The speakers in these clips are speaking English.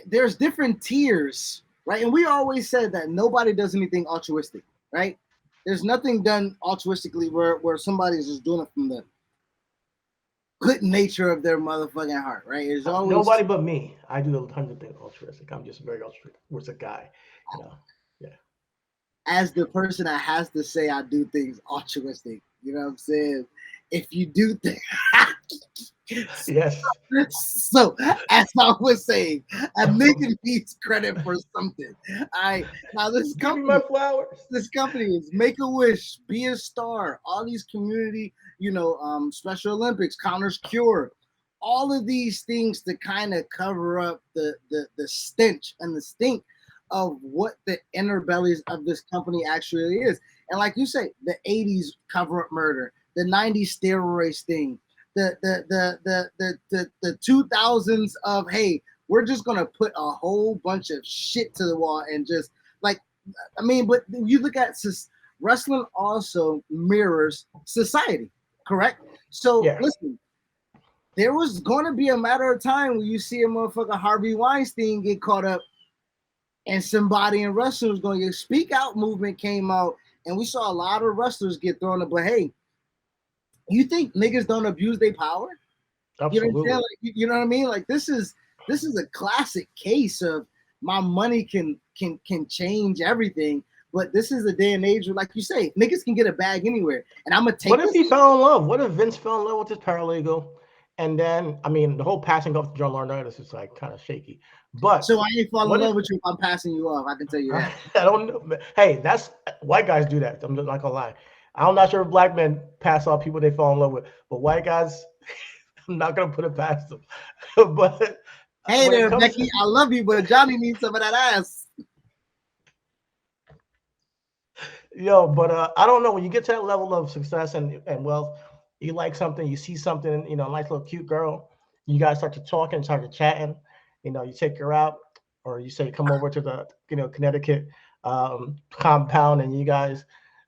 there's different tiers, right? And we always said that nobody does anything altruistic, right? There's nothing done altruistically where somebody's just doing it from the good nature of their motherfucking heart, right? There's always Nobody but me. I do 100 things altruistic. I'm just very altruistic guy. You know. Yeah. as the person that has to say I do things altruistic. You know what I'm saying? If you do things, Yes. so as I was saying, I'm making these credit for something. I now Give me my flowers. this company is Make a Wish, Be a Star, all these community, Special Olympics, Counters Cure, all of these things to kind of cover up the stench and the stink of what the inner bellies of this company actually is. And like you say, the 80s cover up murder, the 90s steroids thing, the 2000s of hey, we're just gonna put a whole bunch of shit to the wall and just like I mean, but you look at wrestling also mirrors society, correct? So Yeah. listen, there was going to be a matter of time when you see a motherfucker Harvey Weinstein get caught up and somebody in wrestling was going to get speak out movement came out and we saw a lot of wrestlers get thrown up. But hey, you think niggas don't abuse their power? You know what I'm saying? Absolutely. Like, you know what I mean? Like this is a classic case of my money can change everything. But this is a day and age where, like you say, niggas can get a bag anywhere, and I'm gonna What take if this. he fell in love? What if Vince fell in love with his paralegal? And then, I mean, the whole passing off to John Laurinaitis is like kind of shaky. But So I ain't fall in what if love with you if I'm passing you off. I can tell you I that. don't know? Hey, that's white guys do that. I'm not gonna lie. I'm not sure if black men pass off people they fall in love with, but white guys, I'm not gonna put it past them. But Hey when it there, comes to Becky. I love you, but Johnny needs some of that ass. but I don't know when you get to that level of success and wealth, you like something, you see something, a nice little cute girl, you guys start to talking, start to chatting, you take her out, or you say come over to the Connecticut compound, and you guys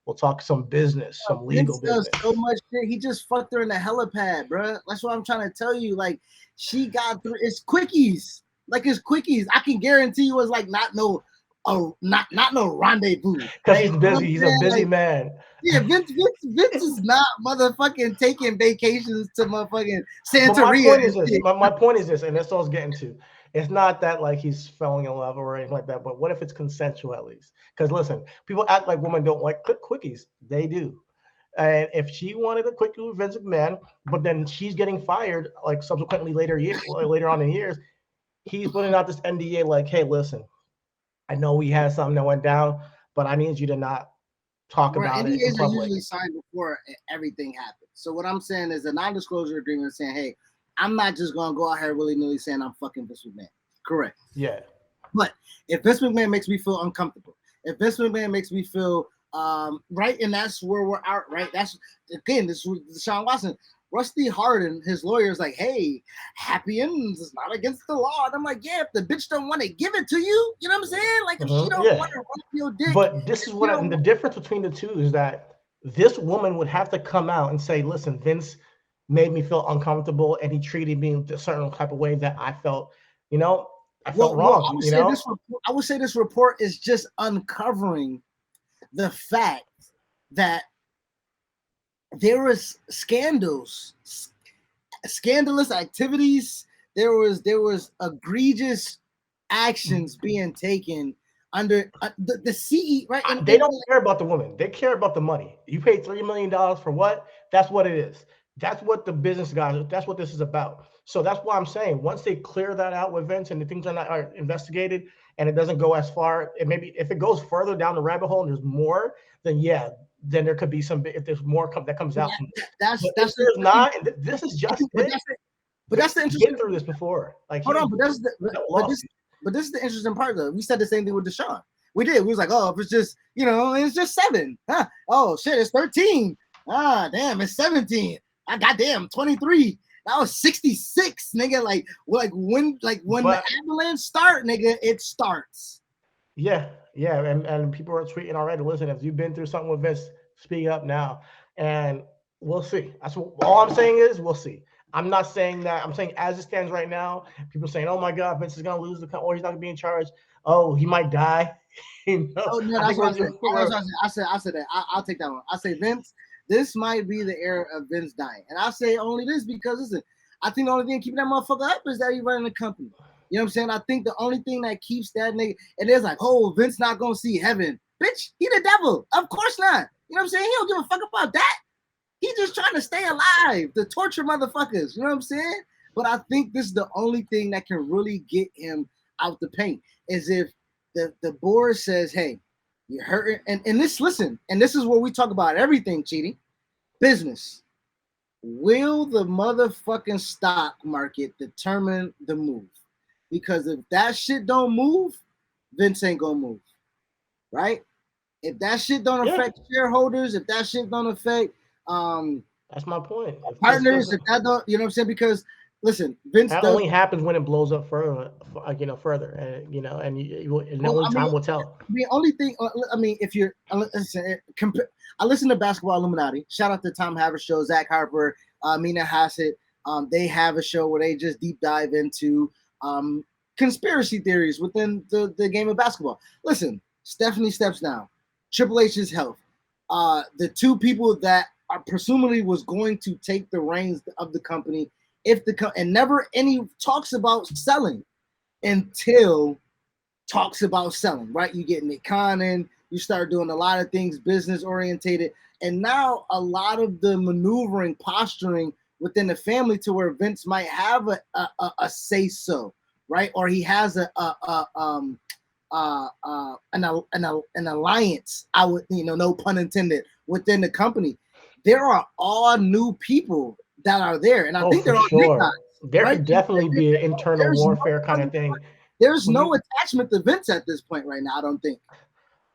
will talk some business, some legal Vince does business. so much shit. He just fucked her in the helipad, bro. That's what I'm trying to tell you. Like, she got through. It's quickies. Like it's quickies. I can guarantee you, it's like not no rendezvous, Because right? he's You know what busy, I'm he's a saying? busy Like, man. yeah, Vince is not motherfucking taking vacations to motherfucking But my Santeria point and is this. shit. My point is this, and that's what I was getting to. It's not that like he's falling in love or anything like that, but what if it's consensual at least? Because listen, people act like women don't like quickies. They do. And if she wanted a quickie with Vince McMahon, but then she's getting fired like subsequently later on in years, he's putting out this NDA like, hey, listen, I know we had something that went down, but I need you to not talk Bro, about it in NDAs are public. usually signed before everything happens. So what I'm saying is a non-disclosure agreement saying, hey, I'm not just gonna go out here willy-nilly saying I'm fucking Vince McMahon. Correct. Yeah. But if Vince McMahon makes me feel uncomfortable, if Vince McMahon makes me feel right, and that's where we're out, right? That's again, this is Deshaun Watson. Rusty Harden, his lawyer, is like, hey, happy ends is not against the law. And I'm like, yeah, if the bitch don't want to give it to you, you know what I'm saying? Like if she don't Yeah. want to run your dick, But this if is she what don't the want difference between the two is that this woman would have to come out and say, "Listen, Vince made me feel uncomfortable, and he treated me a certain type of way that I felt, you know, I felt well, wrong." I would say this report is just uncovering the fact that there was scandalous activities. There was egregious actions being taken under the CE, right? They don't care about the woman. They care about the money. You paid $3 million for what? That's what it is. That's what the business guys. That's what this is about. So that's why I'm saying once they clear that out with Vince and the things are investigated and it doesn't go as far, and maybe if it goes further down the rabbit hole and there's more, then yeah, then there could be some. If there's more that comes out from this, That's but if the there's not, and this is just but it. that's the Vince's been interesting. through this before. Like Hold he's on, but this lawsuit. but this is the interesting part though. We said the same thing with Deshaun. We did. We was like, oh, if it's just it's just 7. Huh? Oh shit, it's 13. Ah, damn, it's 17. I goddamn 23. That was 66, nigga. Like when the But avalanche start, nigga, it starts. yeah, yeah, and people are tweeting already. Listen, if you've been through something with Vince, speak up now, and we'll see. That's all I'm saying is we'll see. I'm not saying that. I'm saying as it stands right now, people saying, "Oh my God, Vince is gonna lose the or he's not gonna be in charge. Oh, he might die." Oh no, I that's think what I said. That's we're what I said. I said that. I'll take that one. I say Vince. This might be the era of Vince dying, and I say only this because listen, I think the only thing keeping that motherfucker up is that he running the company. You know what I'm saying? I think the only thing that keeps that nigga, and there's like, oh, Vince not gonna see heaven, bitch. He the devil. Of course not. You know what I'm saying? He don't give a fuck about that. He just trying to stay alive, to torture motherfuckers. You know what I'm saying? But I think this is the only thing that can really get him out the paint is if the board says, hey, you're hurting. And this, listen, and this is where we talk about everything, cheating, business. Will the motherfucking stock market determine the move? Because if that shit don't move, Vince ain't gonna move, right? If that shit don't affect shareholders, if that shit don't affect that's my point. If this partners, doesn't, if that don't, you know what I'm saying? Because listen, Vince that does. only happens when it blows up further, further, and Well, only time will tell. the only thing, I mean, if you're, listen, I listen to Basketball Illuminati. Shout out to Tom Havertz show, Zach Harper, Mina Hassett. They have a show where they just deep dive into conspiracy theories within the game of basketball. Listen, Stephanie steps down. Triple H's health. The two people that are presumably was going to take the reins of the company if and never any talks about selling until talks about selling, right? You get Nick Cannon, you start doing a lot of things business orientated, and now a lot of the maneuvering, posturing within the family to where Vince might have a say so, right? Or he has an alliance. I would, no pun intended, within the company. There are all new people that are there, and I think they're all big guys. There Right? could definitely be an internal warfare kind of thing. There's no attachment to Vince at this point right now, I don't think.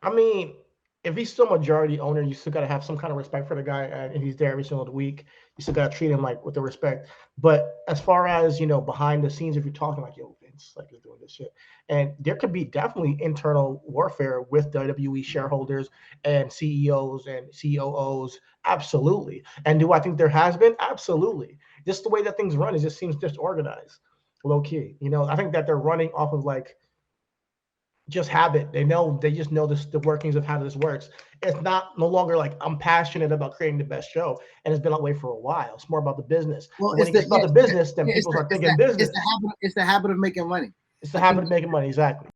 I mean, if he's still majority owner, you still got to have some kind of respect for the guy, and he's there every single week. You still got to treat him like with the respect. But as far as behind the scenes, if you're talking like, yo, Vince, like you're doing this shit, and there could be definitely internal warfare with WWE shareholders and CEOs and COOs, absolutely. And do I think there has been? Absolutely. Just the way that things run, it just seems disorganized, low key. I think that they're running off of like just habit. They just know the workings of how this works. It's no longer like I'm passionate about creating the best show, and it's been that way for a while. It's more about the business. Well, when it's about the business, then people start thinking business. It's the habit of making money. It's the habit of making money, exactly.